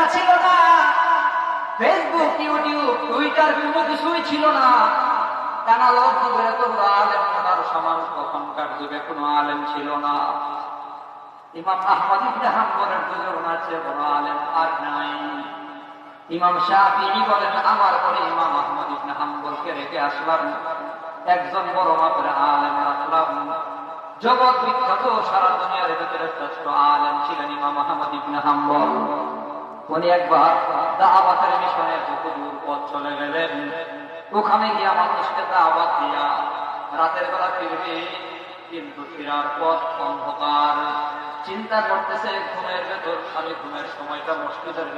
Camera ছিল না, Facebook, YouTube, Twitter কোনো কিছুই ছিল না। টানা লগ্ন করে তো আলেম ওনার সমান তখনকার যুগে কোনো আলেম ছিল না। ইমাম আহমদ ইবনে হাম্বলের যুগে ওনার চেয়ে বড় আলেম আর নাই। ইমাম শাফিঈ বলেন, আমার পরে ইমাম আহমদ ইবনে হাম্বলকে রেখে আসলাম, একজন বড় মাপের আলেম রাখলাম। জগৎ বিখ্যাত সারা দুনিয়ার ভিতরে শ্রেষ্ঠ আলেম ছিলেন ইমাম আহমদ ইবনে হাম্বল। উনি একবার দাওয়াতের মিশনে বহুদূর পথ চলে গেলেন। ওখানে গিয়া মানুষকে দাওয়াত দিয়া রাতের বেলা ফিরবে, কিন্তু ফেরার পথ অন্ধকার। চিন্তা করতেছে ঘুমের ভেতর, আমি ঘুমের সময়টা মসজিদের